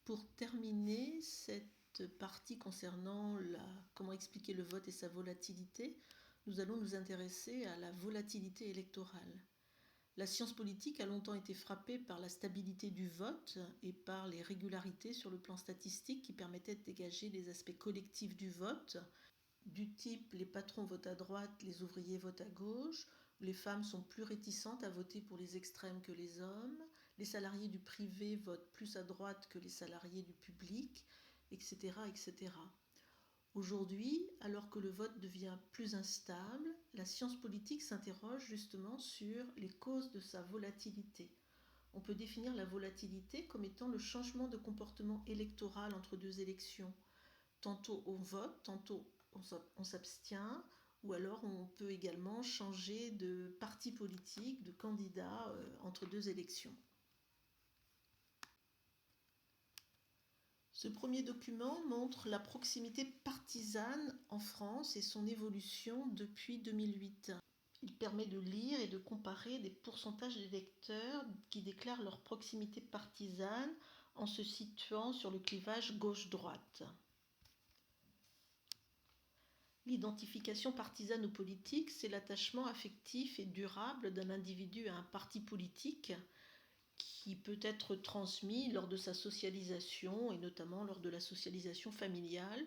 Pour terminer cette partie concernant comment expliquer le vote et sa volatilité, nous allons nous intéresser à la volatilité électorale. La science politique a longtemps été frappée par la stabilité du vote et par les régularités sur le plan statistique qui permettaient de dégager les aspects collectifs du vote, du type les patrons votent à droite, les ouvriers votent à gauche, les femmes sont plus réticentes à voter pour les extrêmes que les hommes, les salariés du privé votent plus à droite que les salariés du public, etc. etc. Aujourd'hui, alors que le vote devient plus instable, la science politique s'interroge justement sur les causes de sa volatilité. On peut définir la volatilité comme étant le changement de comportement électoral entre deux élections. Tantôt on vote, tantôt on s'abstient, ou alors on peut également changer de parti politique, de candidat entre deux élections. Ce premier document montre la proximité partisane en France et son évolution depuis 2008. Il permet de lire et de comparer des pourcentages d'électeurs qui déclarent leur proximité partisane en se situant sur le clivage gauche-droite. L'identification partisane ou politique, c'est l'attachement affectif et durable d'un individu à un parti politique qui peut être transmis lors de sa socialisation et notamment lors de la socialisation familiale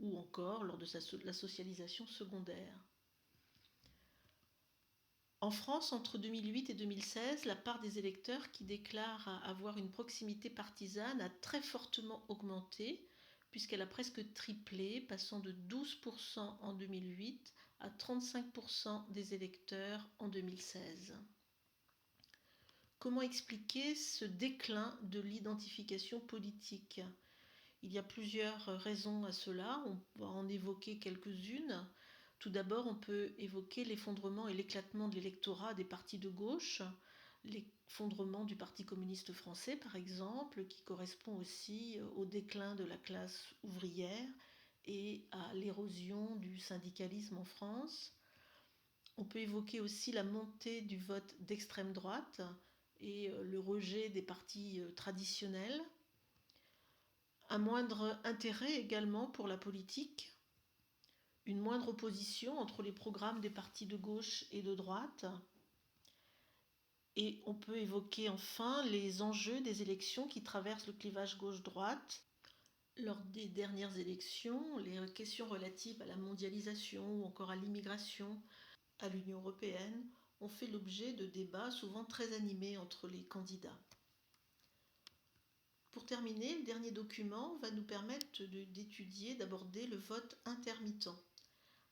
ou encore lors de la socialisation secondaire. En France, entre 2008 et 2016, la part des électeurs qui déclarent avoir une proximité partisane a très fortement augmenté, puisqu'elle a presque triplé, passant de 12% en 2008 à 35% des électeurs en 2016. Comment expliquer ce déclin de l'identification politique ? Il y a plusieurs raisons à cela, on va en évoquer quelques-unes. Tout d'abord, on peut évoquer l'effondrement et l'éclatement de l'électorat des partis de gauche, l'effondrement du Parti communiste français par exemple, qui correspond aussi au déclin de la classe ouvrière et à l'érosion du syndicalisme en France. On peut évoquer aussi la montée du vote d'extrême droite et le rejet des partis traditionnels. Un moindre intérêt également pour la politique, une moindre opposition entre les programmes des partis de gauche et de droite. Et on peut évoquer enfin les enjeux des élections qui traversent le clivage gauche-droite. Lors des dernières élections, les questions relatives à la mondialisation ou encore à l'immigration, à l'Union européenne, ont fait l'objet de débats souvent très animés entre les candidats. Pour terminer, le dernier document va nous permettre d'étudier, d'aborder le vote intermittent.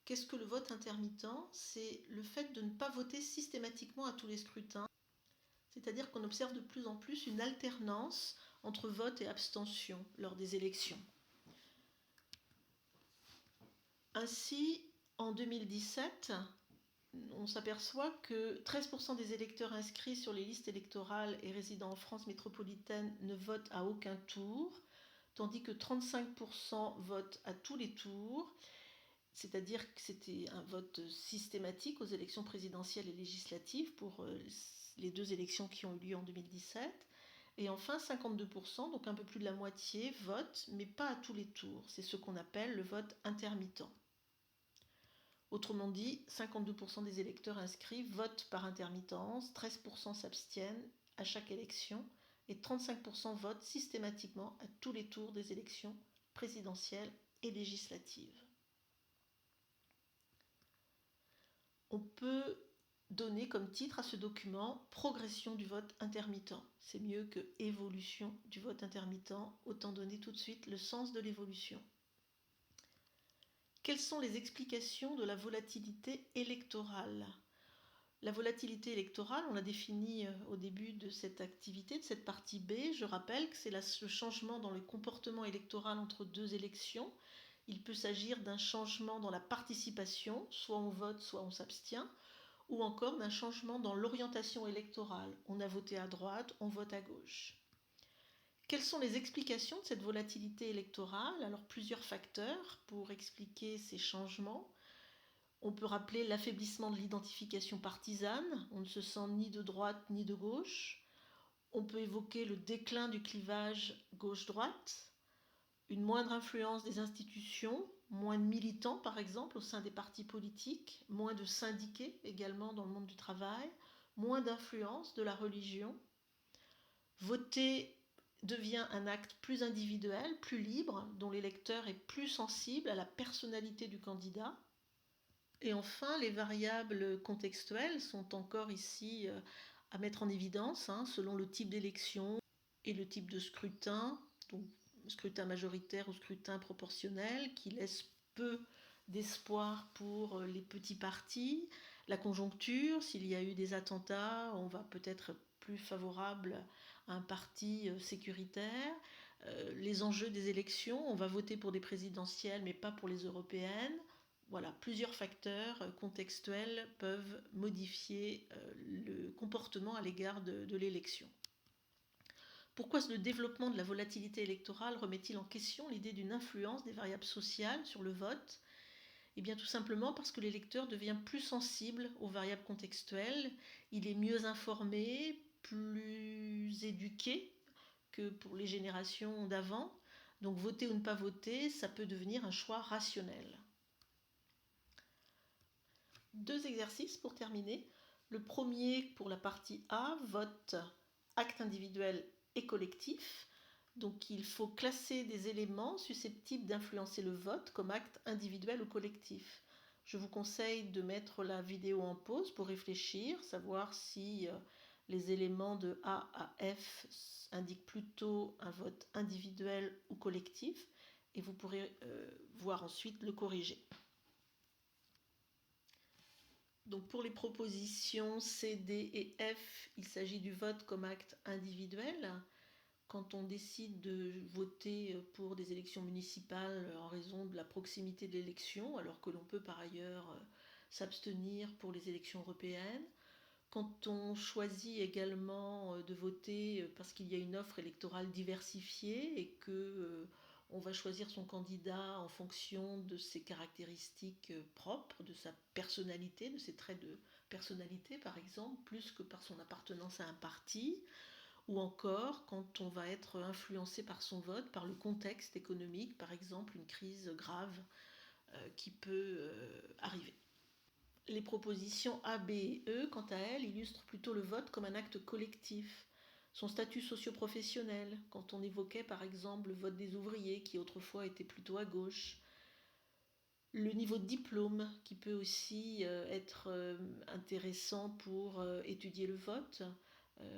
Qu'est-ce que le vote intermittent ? C'est le fait de ne pas voter systématiquement à tous les scrutins, c'est-à-dire qu'on observe de plus en plus une alternance entre vote et abstention lors des élections. Ainsi, en 2017, on s'aperçoit que 13% des électeurs inscrits sur les listes électorales et résidant en France métropolitaine ne votent à aucun tour, tandis que 35% votent à tous les tours, c'est-à-dire que c'était un vote systématique aux élections présidentielles et législatives pour les deux élections qui ont eu lieu en 2017. Et enfin, 52%, donc un peu plus de la moitié, votent, mais pas à tous les tours. C'est ce qu'on appelle le vote intermittent. Autrement dit, 52% des électeurs inscrits votent par intermittence, 13% s'abstiennent à chaque élection et 35% votent systématiquement à tous les tours des élections présidentielles et législatives. On peut donner comme titre à ce document « Progression du vote intermittent ». C'est mieux que « Évolution du vote intermittent », autant donner tout de suite le sens de l'évolution. Quelles sont les explications de la volatilité électorale ? La volatilité électorale, on l'a définie au début de cette activité, de cette partie B. Je rappelle que c'est le changement dans le comportement électoral entre deux élections. Il peut s'agir d'un changement dans la participation, soit on vote, soit on s'abstient, ou encore d'un changement dans l'orientation électorale. On a voté à droite, on vote à gauche. Quelles sont les explications de cette volatilité électorale ? Alors plusieurs facteurs pour expliquer ces changements. On peut rappeler l'affaiblissement de l'identification partisane, on ne se sent ni de droite ni de gauche. On peut évoquer le déclin du clivage gauche-droite, une moindre influence des institutions, moins de militants par exemple au sein des partis politiques, moins de syndiqués également dans le monde du travail, moins d'influence de la religion. Voter devient un acte plus individuel, plus libre, dont l'électeur est plus sensible à la personnalité du candidat. Et enfin, les variables contextuelles sont encore ici à mettre en évidence, selon le type d'élection et le type de scrutin, donc scrutin majoritaire ou scrutin proportionnel, qui laisse peu d'espoir pour les petits partis. La conjoncture, s'il y a eu des attentats, on va peut-être être plus favorable à un parti sécuritaire. Les enjeux des élections, on va voter pour des présidentielles mais pas pour les européennes. Voilà, plusieurs facteurs contextuels peuvent modifier le comportement à l'égard de l'élection. Pourquoi le développement de la volatilité électorale remet-il en question l'idée d'une influence des variables sociales sur le vote ? Eh bien tout simplement parce que l'électeur devient plus sensible aux variables contextuelles, il est mieux informé, plus éduqué que pour les générations d'avant. Donc voter ou ne pas voter, ça peut devenir un choix rationnel. 2 exercices pour terminer. Le premier pour la partie A, vote, acte individuel et collectif. Donc il faut classer des éléments susceptibles d'influencer le vote comme acte individuel ou collectif. Je vous conseille de mettre la vidéo en pause pour réfléchir, savoir si les éléments de A à F indiquent plutôt un vote individuel ou collectif, et vous pourrez voir ensuite le corriger. Donc pour les propositions C, D et F, il s'agit du vote comme acte individuel. Quand on décide de voter pour des élections municipales en raison de la proximité de l'élection, alors que l'on peut par ailleurs s'abstenir pour les élections européennes. Quand on choisit également de voter parce qu'il y a une offre électorale diversifiée et que on va choisir son candidat en fonction de ses caractéristiques propres, de sa personnalité, de ses traits de personnalité par exemple, plus que par son appartenance à un parti, ou encore quand on va être influencé par son vote, par le contexte économique, par exemple une crise grave qui peut arriver. Les propositions A, B et E, quant à elles, illustrent plutôt le vote comme un acte collectif. Son statut socio-professionnel, quand on évoquait par exemple le vote des ouvriers qui autrefois était plutôt à gauche. Le niveau de diplôme qui peut aussi être intéressant pour étudier le vote.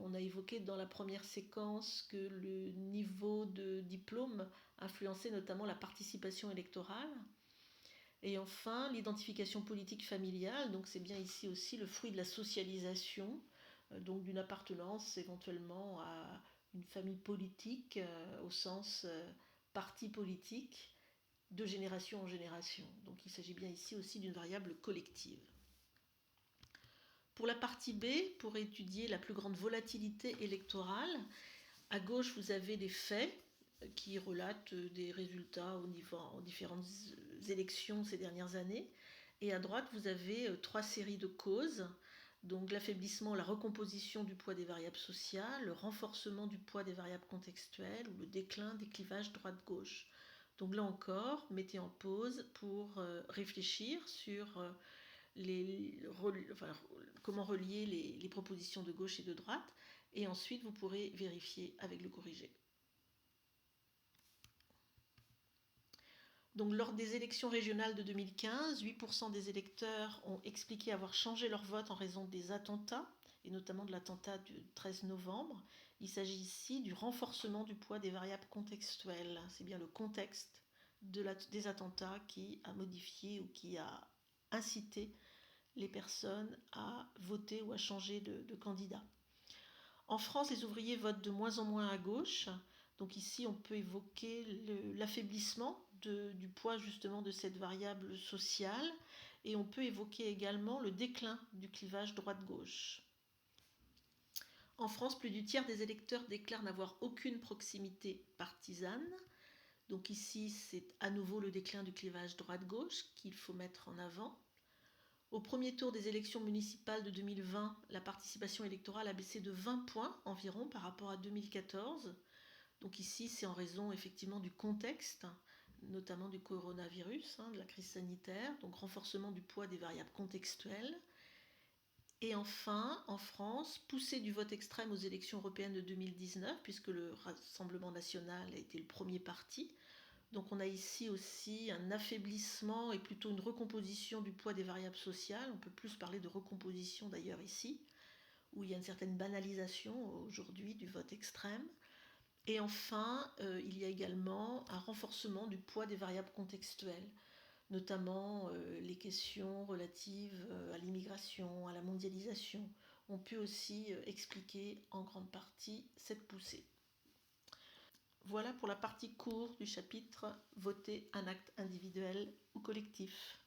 On a évoqué dans la première séquence que le niveau de diplôme influençait notamment la participation électorale. Et enfin, l'identification politique familiale, donc c'est bien ici aussi le fruit de la socialisation, donc d'une appartenance éventuellement à une famille politique au sens parti politique, de génération en génération. Donc il s'agit bien ici aussi d'une variable collective. Pour la partie B, pour étudier la plus grande volatilité électorale, à gauche vous avez des faits qui relatent des résultats en différentes élections ces dernières années, et à droite vous avez 3 séries de causes, donc l'affaiblissement, la recomposition du poids des variables sociales, le renforcement du poids des variables contextuelles ou le déclin des clivages droite-gauche. Donc là encore, mettez en pause pour réfléchir sur comment relier les propositions de gauche et de droite, et ensuite vous pourrez vérifier avec le corrigé. Donc, lors des élections régionales de 2015, 8% des électeurs ont expliqué avoir changé leur vote en raison des attentats, et notamment de l'attentat du 13 novembre. Il s'agit ici du renforcement du poids des variables contextuelles. C'est bien le contexte des attentats qui a modifié ou qui a incité les personnes à voter ou à changer de candidat. En France, les ouvriers votent de moins en moins à gauche. Donc ici, on peut évoquer l'affaiblissement du poids justement de cette variable sociale, et on peut évoquer également le déclin du clivage droite-gauche. En France, plus du tiers des électeurs déclarent n'avoir aucune proximité partisane. Donc ici, c'est à nouveau le déclin du clivage droite-gauche qu'il faut mettre en avant. Au premier tour des élections municipales de 2020, la participation électorale a baissé de 20 points environ par rapport à 2014. Donc ici, c'est en raison effectivement du contexte, notamment du coronavirus, de la crise sanitaire, donc renforcement du poids des variables contextuelles. Et enfin, en France, poussée du vote extrême aux élections européennes de 2019, puisque le Rassemblement national a été le premier parti. Donc on a ici aussi un affaiblissement et plutôt une recomposition du poids des variables sociales. On peut plus parler de recomposition d'ailleurs ici, où il y a une certaine banalisation aujourd'hui du vote extrême. Et enfin, il y a également un renforcement du poids des variables contextuelles, notamment les questions relatives à l'immigration, à la mondialisation, ont pu aussi expliquer en grande partie cette poussée. Voilà pour la partie courte du chapitre Voter un acte individuel ou collectif.